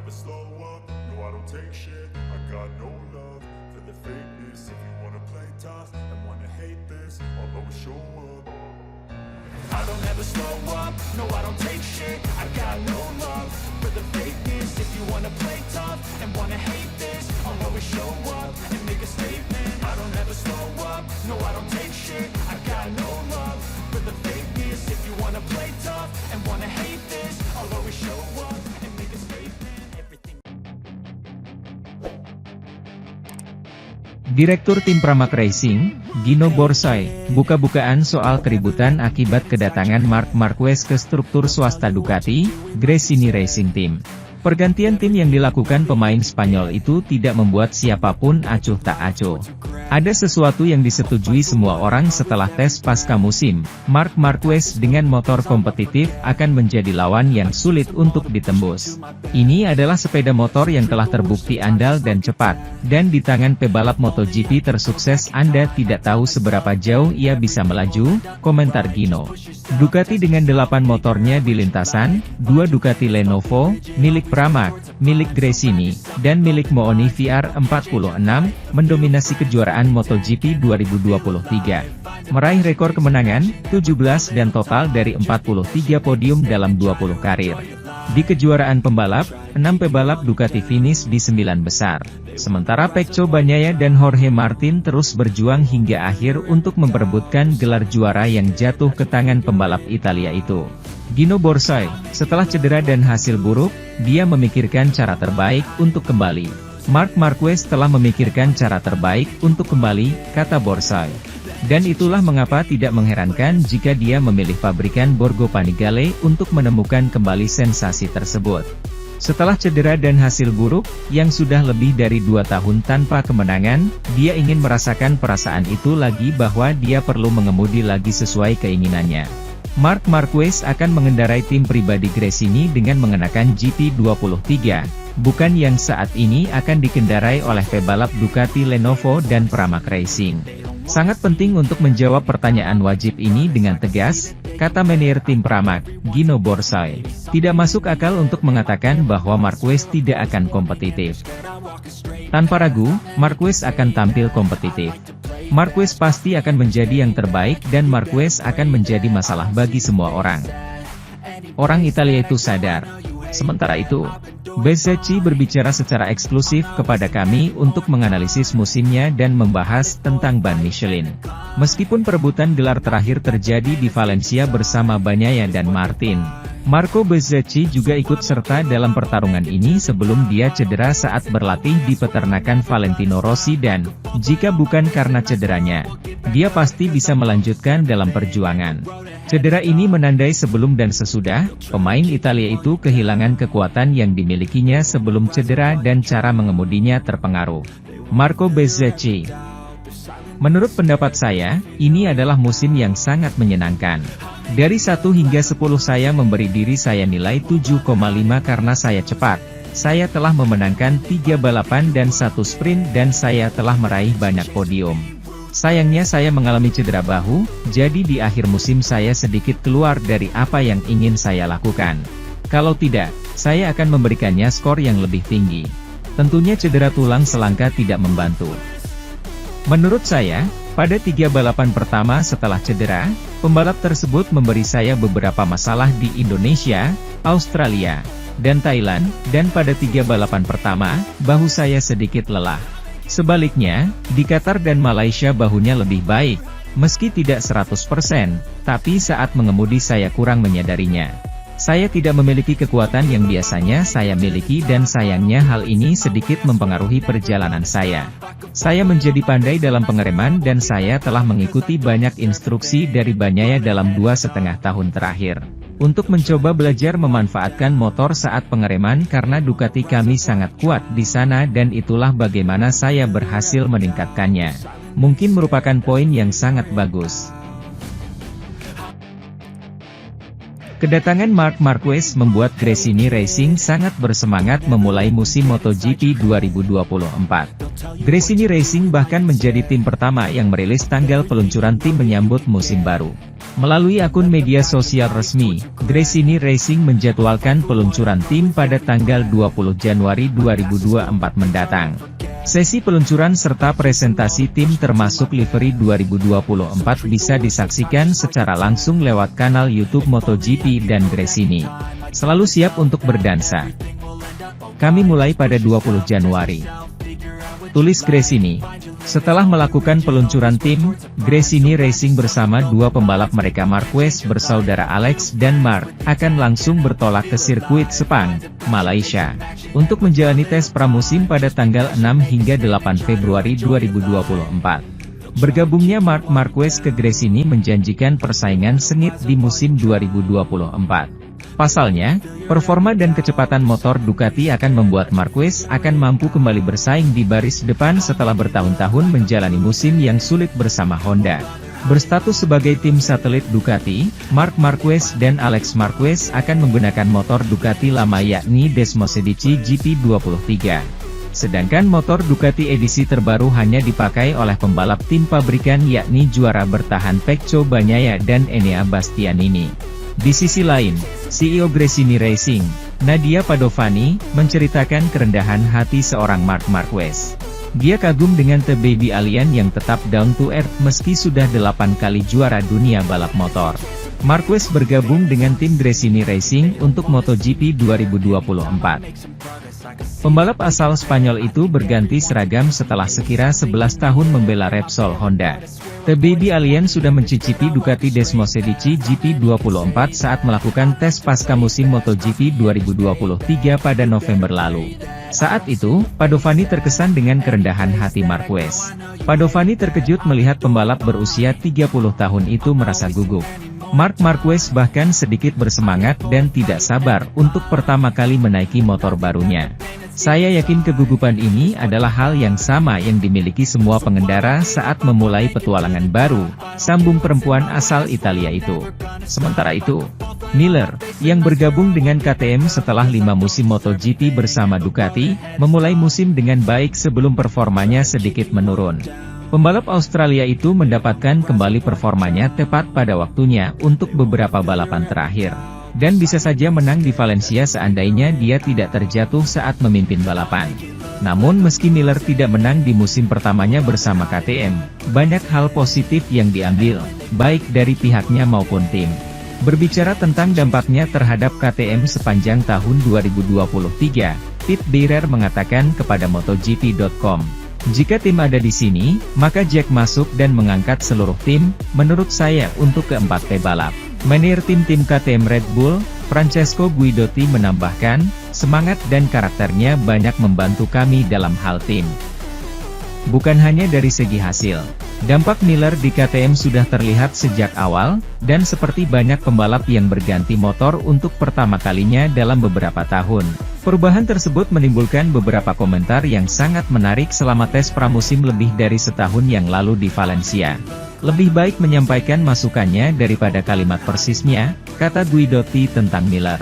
never slow up, no I don't take shit. I got no love for the fakeness. If you wanna play tough and wanna hate this, I'll always show up. I don't ever slow up, no I don't take shit. I got no love for the fakeness. If you wanna play tough and wanna hate this, I'll always show up and make a statement. I don't ever slow up, no I don't take shit. I got no love for the fakeness. If you wanna play tough and wanna hate this, I'll always show up and make a statement. Everything. Direktur Tim Pramac Racing, Gino Borsoy, buka-bukaan soal keributan akibat kedatangan Marc Marquez ke struktur swasta Ducati, Gresini Racing Team. Pergantian tim yang dilakukan pemain Spanyol itu tidak membuat siapapun acuh tak acuh. Ada sesuatu yang disetujui semua orang setelah tes pasca musim. Marc Marquez dengan motor kompetitif akan menjadi lawan yang sulit untuk ditembus. Ini adalah sepeda motor yang telah terbukti andal dan cepat, dan di tangan pebalap MotoGP tersukses Anda tidak tahu seberapa jauh ia bisa melaju, komentar Gino. Ducati dengan 8 motornya di lintasan, 2 Ducati Lenovo, milik Pramac, milik Gresini, dan milik Mooni VR46, mendominasi kejuaraan MotoGP 2023. Meraih rekor kemenangan, 17 dan total dari 43 podium dalam 20 karir. Di kejuaraan pembalap, 6 pebalap Ducati finish di 9 besar. Sementara Pecco Bagnaia dan Jorge Martin terus berjuang hingga akhir untuk memperebutkan gelar juara yang jatuh ke tangan pembalap Italia itu. Gino Borsoy, setelah cedera dan hasil buruk, dia memikirkan cara terbaik untuk kembali. Marc Marquez telah memikirkan cara terbaik untuk kembali, kata Borsoy. Dan itulah mengapa tidak mengherankan jika dia memilih pabrikan Borgo Panigale untuk menemukan kembali sensasi tersebut. Setelah cedera dan hasil buruk, yang sudah lebih dari 2 tahun tanpa kemenangan, dia ingin merasakan perasaan itu lagi bahwa dia perlu mengemudi lagi sesuai keinginannya. Marc Marquez akan mengendarai tim pribadi Gresini dengan mengenakan GP23, bukan yang saat ini akan dikendarai oleh pebalap Ducati Lenovo dan Pramac Racing. Sangat penting untuk menjawab pertanyaan wajib ini dengan tegas, kata manajer tim Pramac, Gino Borsoy. Tidak masuk akal untuk mengatakan bahwa Marquez tidak akan kompetitif. Tanpa ragu, Marquez akan tampil kompetitif. Marquez pasti akan menjadi yang terbaik dan Marquez akan menjadi masalah bagi semua orang. Orang Italia itu sadar. Sementara itu, Bezzecchi berbicara secara eksklusif kepada kami untuk menganalisis musimnya dan membahas tentang ban Michelin. Meskipun perebutan gelar terakhir terjadi di Valencia bersama Bagnaia dan Martin, Marco Bezzecchi juga ikut serta dalam pertarungan ini sebelum dia cedera saat berlatih di peternakan Valentino Rossi dan, jika bukan karena cederanya, dia pasti bisa melanjutkan dalam perjuangan. Cedera ini menandai sebelum dan sesudah, pemain Italia itu kehilangan kekuatan yang dimilikinya sebelum cedera dan cara mengemudinya terpengaruh. Marco Bezzecchi. Menurut pendapat saya, ini adalah musim yang sangat menyenangkan. Dari 1 hingga 10 saya memberi diri saya nilai 7,5 karena saya cepat. Saya telah memenangkan 3 balapan dan 1 sprint dan saya telah meraih banyak podium. Sayangnya saya mengalami cedera bahu, jadi di akhir musim saya sedikit keluar dari apa yang ingin saya lakukan. Kalau tidak, saya akan memberikannya skor yang lebih tinggi. Tentunya cedera tulang selangka tidak membantu. Menurut saya, pada 3 balapan pertama setelah cedera, pembalap tersebut memberi saya beberapa masalah di Indonesia, Australia, dan Thailand, dan pada 3 balapan pertama, bahu saya sedikit lelah. Sebaliknya, di Qatar dan Malaysia bahunya lebih baik, meski tidak 100%, tapi saat mengemudi saya kurang menyadarinya. Saya tidak memiliki kekuatan yang biasanya saya miliki dan sayangnya hal ini sedikit mempengaruhi perjalanan saya. Saya menjadi pandai dalam pengereman dan saya telah mengikuti banyak instruksi dari Bagnaia dalam 2,5 tahun terakhir. Untuk mencoba belajar memanfaatkan motor saat pengereman karena Ducati kami sangat kuat di sana dan itulah bagaimana saya berhasil meningkatkannya. Mungkin merupakan poin yang sangat bagus. Kedatangan Marc Marquez membuat Gresini Racing sangat bersemangat memulai musim MotoGP 2024. Gresini Racing bahkan menjadi tim pertama yang merilis tanggal peluncuran tim menyambut musim baru. Melalui akun media sosial resmi, Gresini Racing menjadwalkan peluncuran tim pada tanggal 20 Januari 2024 mendatang. Sesi peluncuran serta presentasi tim termasuk livery 2024 bisa disaksikan secara langsung lewat kanal YouTube MotoGP dan Gresini. Selalu siap untuk berdansa. Kami mulai pada 20 Januari. Tulis Gresini. Setelah melakukan peluncuran tim, Gresini Racing bersama dua pembalap mereka Marquez bersaudara Alex dan Mark, akan langsung bertolak ke sirkuit Sepang, Malaysia, untuk menjalani tes pramusim pada tanggal 6 hingga 8 Februari 2024. Bergabungnya Marc Marquez ke Gresini menjanjikan persaingan sengit di musim 2024. Pasalnya, performa dan kecepatan motor Ducati akan membuat Marquez akan mampu kembali bersaing di baris depan setelah bertahun-tahun menjalani musim yang sulit bersama Honda. Berstatus sebagai tim satelit Ducati, Marc Marquez dan Alex Marquez akan menggunakan motor Ducati lama yakni Desmosedici GP23. Sedangkan motor Ducati edisi terbaru hanya dipakai oleh pembalap tim pabrikan yakni juara bertahan Pecco Bagnaia dan Enea Bastianini. Di sisi lain, CEO Gresini Racing, Nadia Padovani, menceritakan kerendahan hati seorang Marc Marquez. Dia kagum dengan The Baby Alien yang tetap down to earth meski sudah 8 kali juara dunia balap motor. Marquez bergabung dengan tim Gresini Racing untuk MotoGP 2024. Pembalap asal Spanyol itu berganti seragam setelah sekira 11 tahun membela Repsol Honda. The Baby Alien sudah mencicipi Ducati Desmosedici GP24 saat melakukan tes pasca musim MotoGP 2023 pada November lalu. Saat itu, Padovani terkesan dengan kerendahan hati Marquez. Padovani terkejut melihat pembalap berusia 30 tahun itu merasa gugup. Marc Marquez bahkan sedikit bersemangat dan tidak sabar untuk pertama kali menaiki motor barunya. Saya yakin kegugupan ini adalah hal yang sama yang dimiliki semua pengendara saat memulai petualangan baru, sambung perempuan asal Italia itu. Sementara itu, Miller, yang bergabung dengan KTM setelah 5 musim MotoGP bersama Ducati, memulai musim dengan baik sebelum performanya sedikit menurun. Pembalap Australia itu mendapatkan kembali performanya tepat pada waktunya untuk beberapa balapan terakhir. Dan bisa saja menang di Valencia seandainya dia tidak terjatuh saat memimpin balapan. Namun meski Miller tidak menang di musim pertamanya bersama KTM, banyak hal positif yang diambil, baik dari pihaknya maupun tim. Berbicara tentang dampaknya terhadap KTM sepanjang tahun 2023, Pete Beirer mengatakan kepada MotoGP.com, "Jika tim ada di sini, maka Jack masuk dan mengangkat seluruh tim, menurut saya untuk keempat pebalap." Manajer tim KTM Red Bull, Francesco Guidotti menambahkan, "Semangat dan karakternya banyak membantu kami dalam hal tim. Bukan hanya dari segi hasil. Dampak Miller di KTM sudah terlihat sejak awal, dan seperti banyak pembalap yang berganti motor untuk pertama kalinya dalam beberapa tahun." Perubahan tersebut menimbulkan beberapa komentar yang sangat menarik selama tes pramusim lebih dari setahun yang lalu di Valencia. "Lebih baik menyampaikan masukannya daripada kalimat persisnya," kata Guidotti tentang Miller.